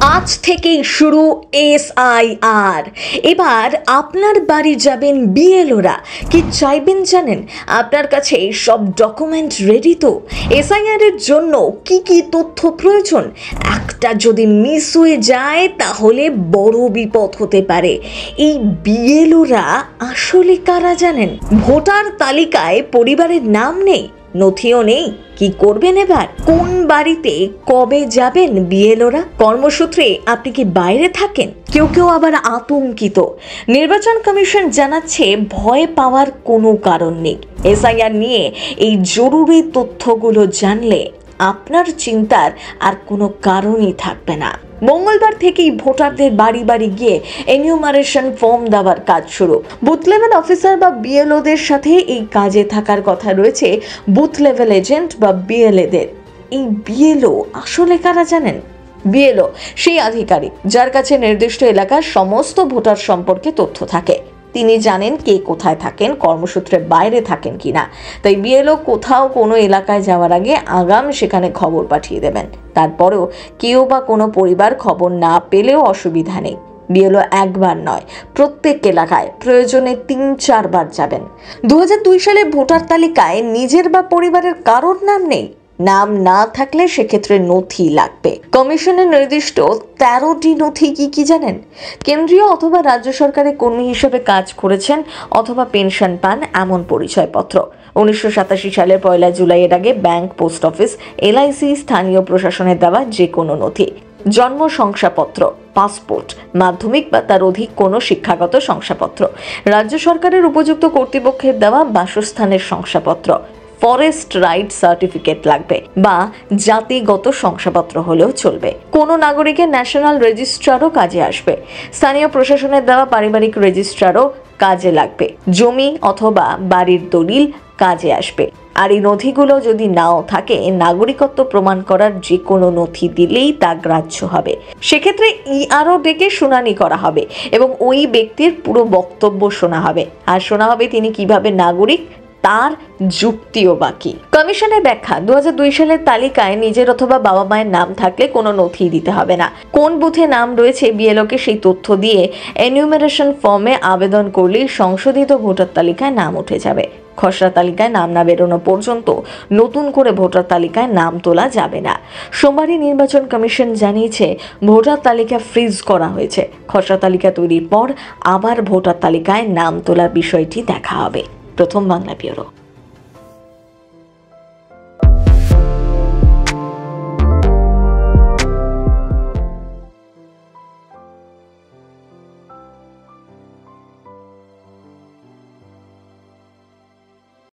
আজ থেকেই শুরু এসআইআর। এবার আপনার বাড়ি যাবেন বিএলওরা। কি চাইবেন জানেন? আপনার কাছে সব ডকুমেন্ট রেডি তো? এসআইআর এর জন্য কি কি তথ্য প্রয়োজন? একটা যদি মিস হয়ে যায় তাহলে বড় বিপদ হতে পারে। এই বিএলওরা আসলে কারা জানেন? ভোটার তালিকায় পরিবারের নাম নেই, নথিও নেই। কি করবেন এবার? কোন বাড়িতে কবে যাবেন বিএলওরা? কর্মসূত্রে আপনি কি বাইরে থাকেন? কেউ কেউ আবার আতঙ্কিত। নির্বাচন কমিশন জানাচ্ছে ভয় পাওয়ার কোনো কারণ নেই। এসআইআর নিয়ে এই জরুরি তথ্যগুলো জানলে আপনার চিন্তার আর কোনো কারণই থাকবে না। মঙ্গলবার থেকেই ভোটারদের বাড়ি বাড়ি গিয়ে এনিউমারেশন ফর্ম দেওয়ার কাজ শুরু। বুথ লেভেল অফিসার বা বিএলওদের সাথে এই কাজে থাকার কথা রয়েছে বুথ লেভেল এজেন্ট বা বিএলএদের। এই বিএলও আসলে কারা জানেন? বিএলও সেই আধিকারিক যার কাছে নির্দিষ্ট এলাকার সমস্ত ভোটার সম্পর্কে তথ্য থাকে। তিনি জানেন কে কোথায় থাকেন, কর্মসূত্রে বাইরে থাকেন কিনা। তাই বিএলও কোথাও কোনো এলাকায় যাওয়ার আগে আগাম সেখানে খবর পাঠিয়ে দেবেন। তারপরেও কেউ বা কোনো পরিবার খবর না পেলেও অসুবিধা নেই। বিএলও একবার নয়, প্রত্যেক এলাকায় প্রয়োজনে ৩-৪ বার যাবেন। ২০০২ সালে ভোটার তালিকায় নিজের বা পরিবারের কারোর নাম নেই। নাম না থাকলে সেক্ষেত্রে নথি লাগবে। কমিশনের নির্দিষ্ট ১৩টি নথি কি কি জানেন? কেন্দ্রীয় অথবা রাজ্য সরকারের কর্মী হিসেবে কাজ করেছেন অথবা পেনশন পান এমন পরিচয়পত্র। ১৯৮৭ সালের ১ জুলাইয়ের আগে ব্যাংক, পোস্ট অফিস, এলআইসি, স্থানীয় প্রশাসনের দেওয়া যে কোনো নথি। জন্ম শংসাপত্র, পাসপোর্ট, মাধ্যমিক বা তার অধিক কোনো শিক্ষাগত শংসাপত্র, রাজ্য সরকারের উপযুক্ত কর্তৃপক্ষের দেওয়া বাসস্থানের শংসাপত্র, ফরেস্ট রাইট সার্টিফিকেট লাগবে বা জাতিগত শংসাপত্র হলেও চলবে। কোনো নাগরিকের ন্যাশনাল রেজিস্ট্রারও কাজে আসবে। স্থানীয় প্রশাসনের দেওয়া পারিবারিক রেজিস্ট্রারও কাজে লাগবে। জমি অথবা বাড়ির দলিল কাজে আসবে। আর এই নথিগুলো যদি নাও থাকে, নাগরিকত্ব প্রমাণ করার যে কোনো নথি দিলেই তা গ্রাহ্য হবে। সেক্ষেত্রে ইআরও ডেকে শুনানি করা হবে এবং ওই ব্যক্তির পুরো বক্তব্য শোনা হবে। আর শোনা হবে তিনি কিভাবে নাগরিক, তার যুক্তিও বাকি। কমিশনের ব্যাখ্যা, ২০০২ সালের তালিকায় নিজের অথবা বাবা মায়ের নাম থাকলে কোনো নথি দিতে হবে না। কোন বুথে নাম রয়েছে বিএলওকে সেই তথ্য দিয়ে এনিউমারেশন ফর্মে আবেদন করলেই সংশোধিত ভোটার তালিকায় নাম উঠে যাবে। খসড়া তালিকায় নাম না বেরোনো পর্যন্ত নতুন করে ভোটার তালিকায় নাম তোলা যাবে না। সোমবারই নির্বাচন কমিশন জানিয়েছে ভোটার তালিকা ফ্রিজ করা হয়েছে। খসড়া তালিকা তৈরির পর আবার ভোটার তালিকায় নাম তোলার বিষয়টি দেখা হবে। প্রথম বাংলা ব্যুরো।